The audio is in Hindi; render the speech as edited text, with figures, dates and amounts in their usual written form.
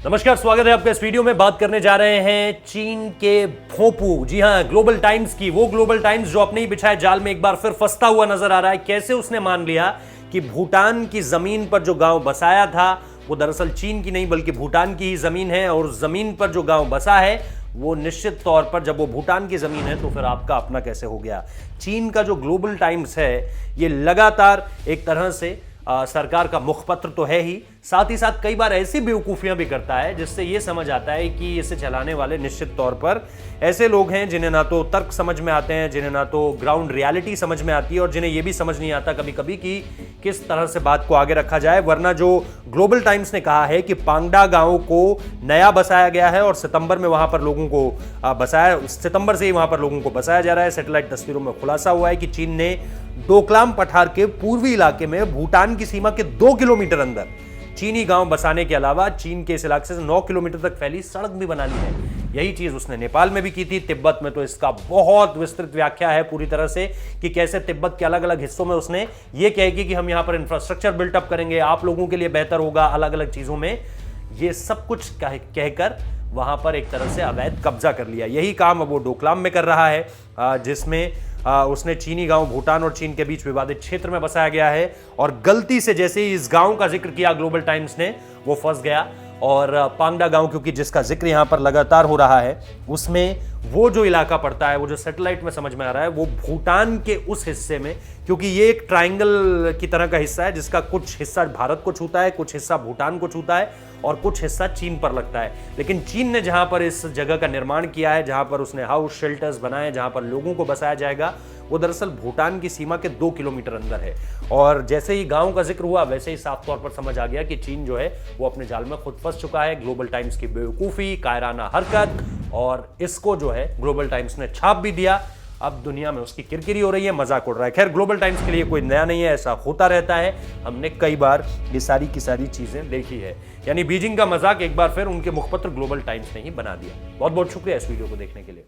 नमस्कार, स्वागत है आपका इस वीडियो में। बात करने जा रहे हैं चीन के भोंपू, जी हां, ग्लोबल टाइम्स की। वो ग्लोबल टाइम्स जो अपने ही बिछाए जाल में एक बार फिर फंसता हुआ नजर आ रहा है। कैसे उसने मान लिया कि भूटान की जमीन पर जो गांव बसाया था वो दरअसल चीन की नहीं बल्कि भूटान की ही जमीन है, और जमीन पर जो गांव बसा है वो निश्चित तौर पर जब वो भूटान की जमीन है तो फिर आपका अपना कैसे हो गया। चीन का जो ग्लोबल टाइम्स है ये लगातार एक तरह से सरकार का मुखपत्र तो है ही, साथ ही साथ कई बार ऐसी बेवकूफियां भी करता है जिससे यह समझ आता है कि इसे चलाने वाले निश्चित तौर पर ऐसे लोग हैं जिन्हें ना तो तर्क समझ में आते हैं, जिन्हें ना तो ग्राउंड रियलिटी समझ में आती है, और जिन्हें यह भी समझ नहीं आता कभी कभी कि किस तरह से बात को आगे रखा जाए। वरना जो ग्लोबल टाइम्स ने कहा है कि पांगडा गांव को नया बसाया गया है और सितंबर में वहां पर लोगों को सितंबर से ही वहां पर लोगों को बसाया जा रहा है। सैटेलाइट तस्वीरों में खुलासा हुआ है कि चीन ने डोकलाम पठार के पूर्वी इलाके में भूटान की सीमा के 2 किलोमीटर अंदर चीनी गांव बसाने के अलावा चीन के इस इलाके से 9 किलोमीटर तक फैली सड़क भी बना ली है। यही चीज उसने नेपाल में भी की थी। तिब्बत में तो इसका बहुत विस्तृत व्याख्या है पूरी तरह से कि कैसे तिब्बत के अलग अलग हिस्सों में उसने ये कहेगी कि हम यहां पर इंफ्रास्ट्रक्चर बिल्टअप करेंगे, आप लोगों के लिए बेहतर होगा, अलग अलग चीजों में ये सब कुछ कहकर वहां पर एक तरह से अवैध कब्जा कर लिया। यही काम अब वो डोकलाम में कर रहा है, जिसमें उसने चीनी गांव भूटान और चीन के बीच विवादित क्षेत्र में बसाया गया है, और गलती से जैसे ही इस गांव का जिक्र किया ग्लोबल टाइम्स ने, वो फंस गया। और पांगडा गांव, क्योंकि जिसका जिक्र यहां पर लगातार हो रहा है, उसमें वो जो इलाका पड़ता है, वो जो सैटेलाइट में समझ में आ रहा है, वो भूटान के उस हिस्से में, क्योंकि ये एक ट्रायंगल की तरह का हिस्सा है जिसका कुछ हिस्सा भारत को छूता है, कुछ हिस्सा भूटान को छूता है और कुछ हिस्सा चीन पर लगता है। लेकिन चीन ने जहां पर इस जगह का निर्माण किया है, जहां पर उसने हाउस शेल्टर्स बनाए, जहां पर लोगों को बसाया जाएगा, वो दरअसल भूटान की सीमा के 2 किलोमीटर अंदर है। और जैसे ही गांव का जिक्र हुआ वैसे ही साफ तौर पर समझ आ गया कि चीन जो है वो अपने जाल में खुद फंस चुका है। ग्लोबल टाइम्स की बेवकूफी, कायराना हरकत, और इसको जो है ग्लोबल टाइम्स ने छाप भी दिया। अब दुनिया में उसकी किरकिरी हो रही है, मजाक उड़ रहा है। खैर, ग्लोबल टाइम्स के लिए कोई नया नहीं है, ऐसा होता रहता है। हमने कई बार ये सारी की सारी चीजें देखी है। यानी बीजिंग का मजाक एक बार फिर उनके मुखपत्र ग्लोबल टाइम्स ने ही बना दिया। बहुत बहुत शुक्रिया इस वीडियो को देखने के लिए।